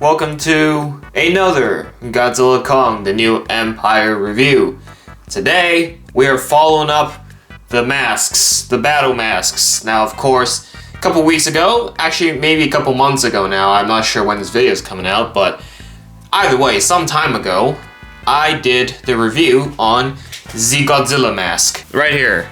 welcome to another Godzilla Kong, the new Empire review. Today, we are following up the masks, the battle masks. Now, of course, a couple weeks ago, actually maybe a couple months ago now, I'm not sure when this video is coming out, but either way, some time ago, I did the review on the Godzilla mask, right here.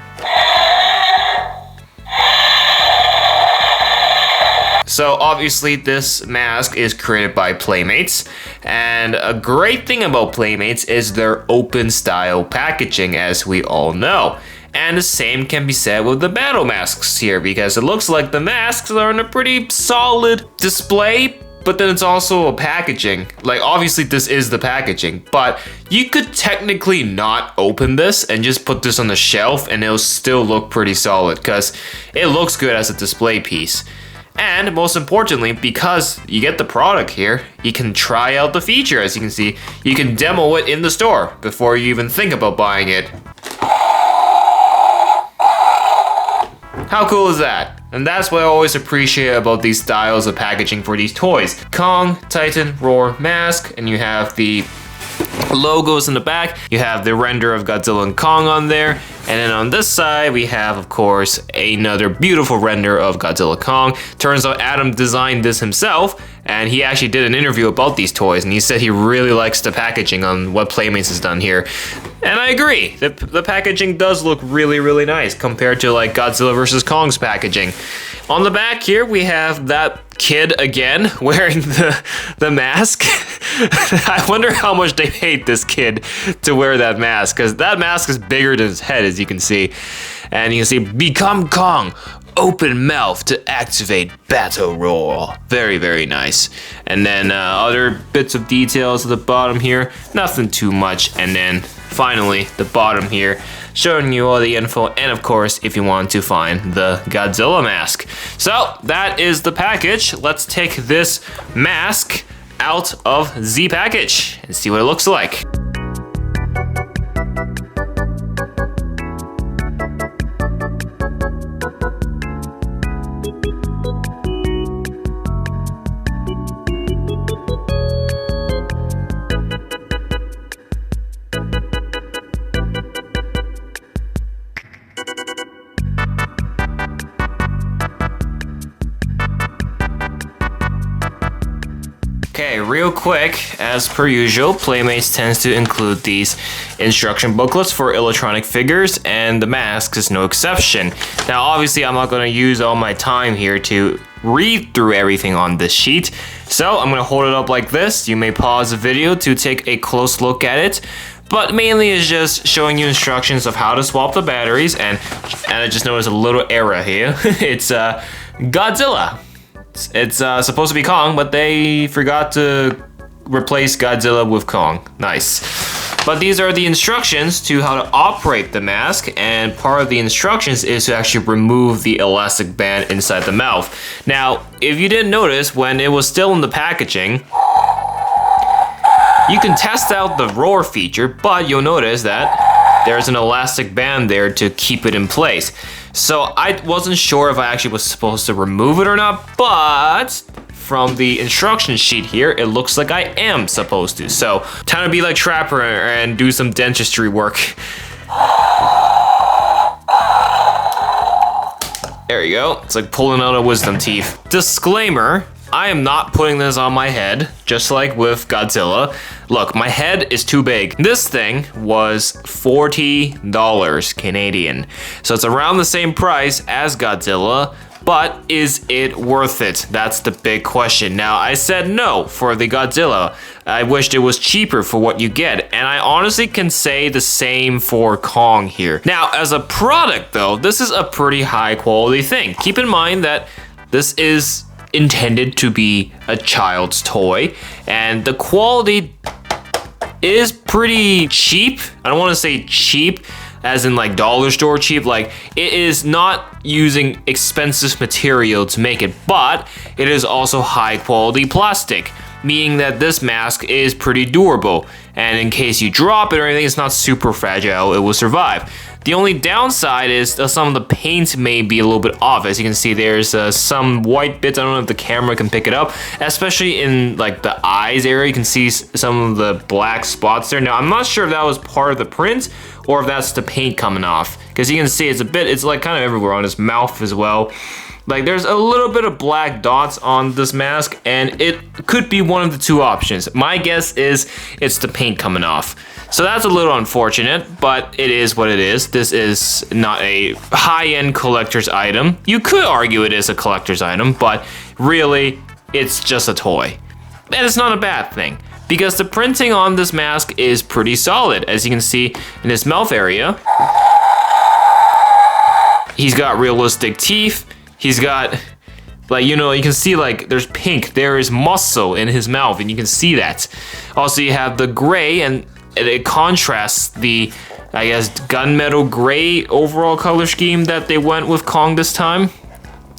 So obviously this mask is created by Playmates, and a great thing about Playmates is their open style packaging, as we all know. And the same can be said with the battle masks here, because it looks like the masks are in a pretty solid display, but then it's also a packaging. Like, obviously this is the packaging, but you could technically not open this and just put this on the shelf and it'll still look pretty solid, because it looks good as a display piece. And most importantly, because you get the product here, you can try out the feature. As you can see, you can demo it in the store before you even think about buying it. How cool is that? And that's what I always appreciate about these styles of packaging for these toys. Kong, Titan, Roar, Mask, and you have the logos in the back. You have the render of Godzilla and Kong on there. And then on this side, we have, of course, another beautiful render of Godzilla Kong. Turns out Adam designed this himself, and he actually did an interview about these toys, and he said he really likes the packaging on what Playmates has done here. And I agree, the packaging does look really, really nice compared to like Godzilla vs. Kong's packaging. On the back here, we have that kid again wearing the mask. I wonder how much they paid this kid to wear that mask, because that mask is bigger than his head, as you can see. And you can see, become Kong, open mouth to activate battle roar. Very, very nice. And then other bits of details at the bottom here, nothing too much. And then finally, the bottom here, showing you all the info, and of course, if you want to find the Godzilla mask. So that is the package. Let's take this mask out of the package and see what it looks like. Okay, real quick, as per usual, Playmates tends to include these instruction booklets for electronic figures, and the mask is no exception. Now, obviously, I'm not going to use all my time here to read through everything on this sheet, so I'm going to hold it up like this. You may pause the video to take a close look at it, but mainly it's just showing you instructions of how to swap the batteries, and I just noticed a little error here. It's Godzilla. It's supposed to be Kong, but they forgot to replace Godzilla with Kong. Nice. But these are the instructions to how to operate the mask, and part of the instructions is to actually remove the elastic band inside the mouth. Now, if you didn't notice, when it was still in the packaging, you can test out the roar feature, but you'll notice that there's an elastic band there to keep it in place. So I wasn't sure if I actually was supposed to remove it or not, but from the instruction sheet here, it looks like I am supposed to. So time to be like Trapper and do some dentistry work. There you go. It's like pulling out a wisdom teeth. Disclaimer, I am not putting this on my head, just like with Godzilla. Look, my head is too big. This thing was $40 Canadian. So it's around the same price as Godzilla, but is it worth it? That's the big question. Now, I said no for the Godzilla. I wished it was cheaper for what you get, and I honestly can say the same for Kong here. Now, as a product though, this is a pretty high quality thing. Keep in mind that this is intended to be a child's toy, and the quality is pretty cheap. I don't want to say cheap as in like dollar store cheap, like it is not using expensive material to make it, but it is also high quality plastic. meaning that this mask is pretty durable. And in case you drop it or anything, it's not super fragile, it will survive. The only downside is some of the paint may be a little bit off. As you can see, there's some white bits. I don't know if the camera can pick it up, especially in like the eyes area. You can see some of the black spots there. Now, I'm not sure if that was part of the print or if that's the paint coming off, because you can see it's like kind of everywhere on his mouth as well. Like there's a little bit of black dots on this mask, and it could be one of the two options. My guess is it's the paint coming off. So that's a little unfortunate, but it is what it is. This is not a high-end collector's item. You could argue it is a collector's item, but really, it's just a toy. And it's not a bad thing, because the printing on this mask is pretty solid. As you can see in his mouth area, he's got realistic teeth. He's got, like, you know, you can see like there's pink, there is muscle in his mouth, and you can see that. Also, you have the gray, and it contrasts the, I guess, gunmetal gray overall color scheme that they went with Kong this time.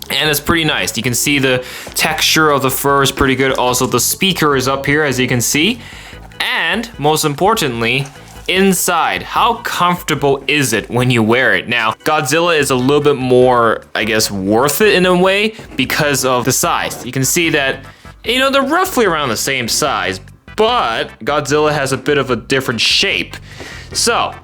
And it's pretty nice. You can see the texture of the fur is pretty good. Also, the speaker is up here, as you can see. And most importantly, inside, how comfortable is it when you wear it? Now, Godzilla is a little bit more, I guess, worth it in a way because of the size. You can see that, you know, they're roughly around the same size, but Godzilla has a bit of a different shape. So,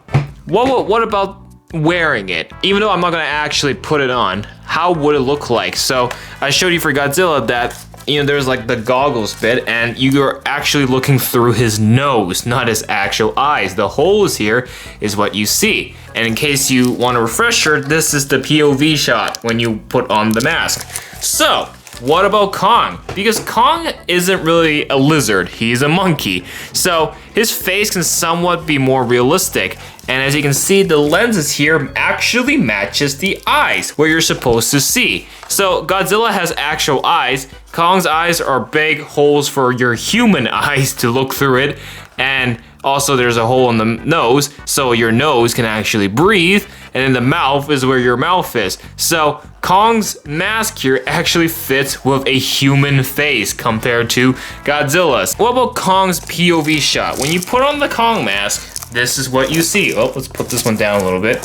what about wearing it? Even though I'm not gonna actually put it on, how would it look like? So, I showed you for Godzilla that, you know, there's like the goggles bit, and you're actually looking through his nose, not his actual eyes. The holes here is what you see. And in case you want a refresher, this is the POV shot when you put on the mask. So, what about Kong? Because Kong isn't really a lizard, he's a monkey. So his face can somewhat be more realistic. And as you can see, the lenses here actually matches the eyes, where you're supposed to see. So Godzilla has actual eyes. Kong's eyes are big holes for your human eyes to look through it. And also there's a hole in the nose, so your nose can actually breathe. And in the mouth is where your mouth is. So Kong's mask here actually fits with a human face compared to Godzilla's. What about Kong's POV shot? When you put on the Kong mask, this is what you see. Oh, let's put this one down a little bit.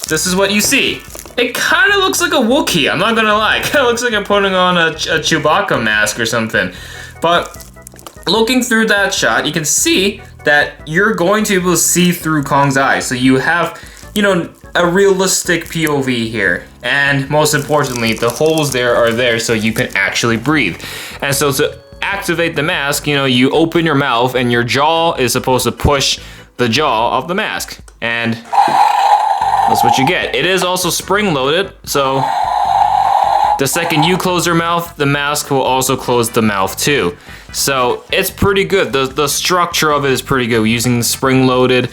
This is what you see. It kind of looks like a Wookiee, I'm not gonna lie. It kind of looks like I'm putting on a Chewbacca mask or something. But looking through that shot, you can see that you're going to be able to see through Kong's eyes. So you have, you know, a realistic POV here. And most importantly, the holes there are there so you can actually breathe. And so to activate the mask, you know, you open your mouth and your jaw is supposed to push the jaw of the mask. And that's what you get. It is also spring-loaded, so the second you close your mouth, the mask will also close the mouth too. So it's pretty good. The structure of it is pretty good. We're using spring-loaded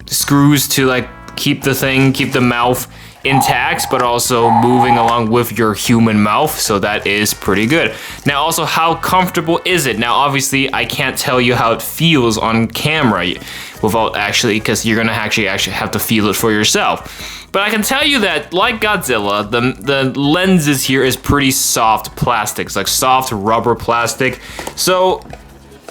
screws to like keep the mouth intact, but also moving along with your human mouth, so that is pretty good. Now also, how comfortable is it? Now obviously I can't tell you how it feels on camera without actually, because you're gonna actually have to feel it for yourself. But I can tell you that, like Godzilla, the lenses here is pretty soft plastic. It's like soft rubber plastic. So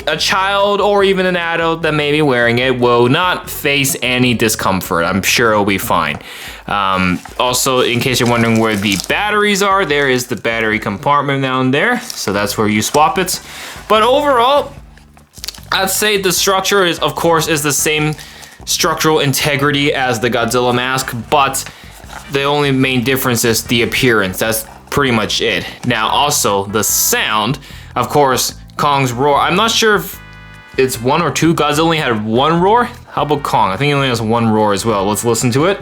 a child or even an adult that may be wearing it will not face any discomfort. I'm sure it'll be fine. Also, in case you're wondering where the batteries are, there is the battery compartment down there. So that's where you swap it. But overall, I'd say the structure is, of course, is the same structural integrity as the Godzilla mask, but the only main difference is the appearance. That's pretty much it. Now, also, the sound, of course, Kong's roar. I'm not sure if it's one or two. Godzilla only had one roar. How about Kong? I think he only has one roar as well. Let's listen to it.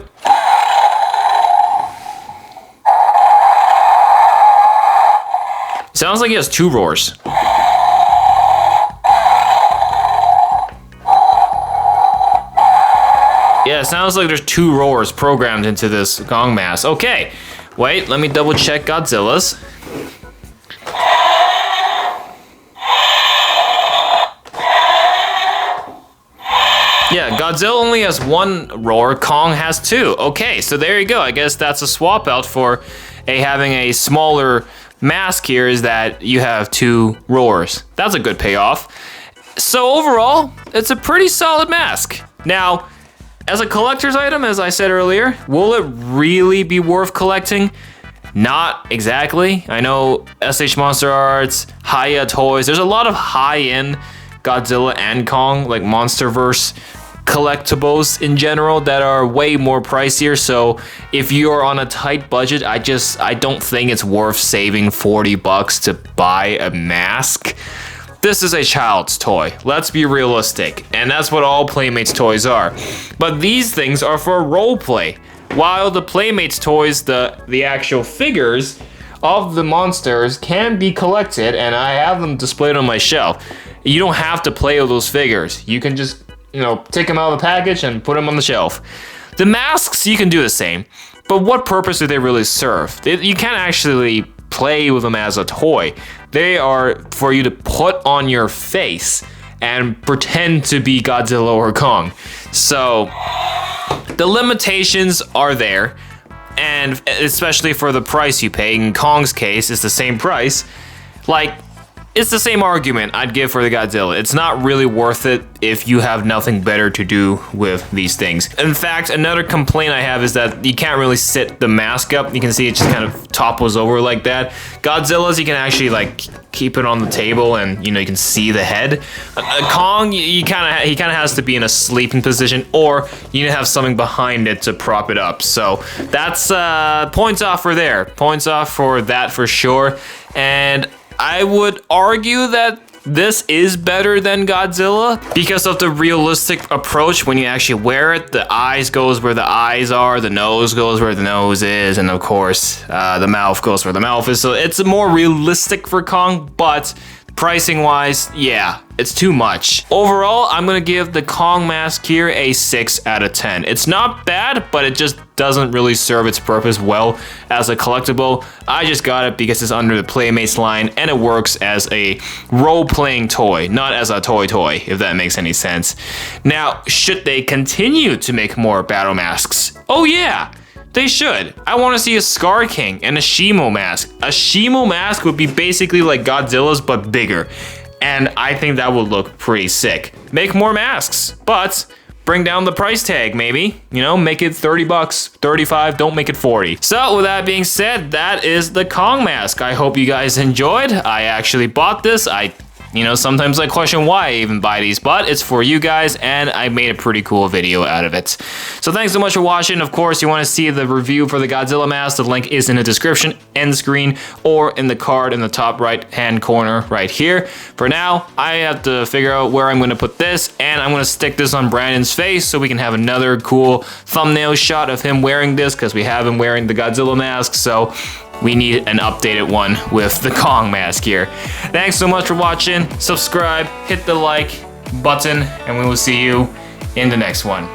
Sounds like he has two roars. Yeah, it sounds like there's two roars programmed into this Kong mask. Okay, wait, let me double check Godzilla's. Yeah, Godzilla only has one roar, Kong has two. Okay, so there you go. I guess that's a swap out for having a smaller mask here is that you have 2 roars. That's a good payoff. So overall, it's a pretty solid mask. Now, as a collector's item, as I said earlier, will it really be worth collecting? Not exactly. I know SH Monster Arts, Hiya Toys, there's a lot of high-end Godzilla and Kong, like Monsterverse collectibles in general that are way more pricier. So if you're on a tight budget, I don't think it's worth saving $40 to buy a mask. This is a child's toy. Let's be realistic. And that's what all Playmates toys are. But these things are for role play. While the Playmates toys, the actual figures of the monsters can be collected, and I have them displayed on my shelf. You don't have to play with those figures. You can just, take them out of the package and put them on the shelf. The masks, you can do the same. But what purpose do they really serve? You can't actually play with them as a toy. They are for you to put on your face and pretend to be Godzilla or Kong. So the limitations are there, and especially for the price you pay. In Kong's case, it's the same price. It's the same argument I'd give for the Godzilla. It's not really worth it if you have nothing better to do with these things. In fact, another complaint I have is that you can't really sit the mask up. You can see it just kind of topples over like that. Godzilla's, you can actually keep it on the table and you can see the head. Kong, he kind of has to be in a sleeping position, or you need to have something behind it to prop it up. So that's points off for there. Points off for that for sure. And I would argue that this is better than Godzilla because of the realistic approach. When you actually wear it, the eyes goes where the eyes are, the nose goes where the nose is, and of course, the mouth goes where the mouth is. So it's more realistic for Kong, but pricing wise, yeah, it's too much. Overall, I'm gonna give the Kong mask here a 6 out of 10. It's not bad, but it just doesn't really serve its purpose well as a collectible. I just got it because it's under the Playmates line and it works as a role-playing toy, not as a toy, if that makes any sense. Now, should they continue to make more battle masks? Oh yeah! They should. I want to see a Scar King and a Shimo mask. A Shimo mask would be basically like Godzilla's but bigger. And I think that would look pretty sick. Make more masks, but bring down the price tag maybe. Make it $30, 35, don't make it 40. So with that being said, that is the Kong mask. I hope you guys enjoyed. I actually bought this. Sometimes I question why I even buy these, but it's for you guys, and I made a pretty cool video out of it. So thanks so much for watching. Of course, you want to see the review for the Godzilla mask, the link is in the description, end screen, or in the card in the top right-hand corner right here. For now, I have to figure out where I'm going to put this, and I'm going to stick this on Brandon's face so we can have another cool thumbnail shot of him wearing this, because we have him wearing the Godzilla mask, so we need an updated one with the Kong mask here. Thanks so much for watching. Subscribe, hit the like button, and we will see you in the next one.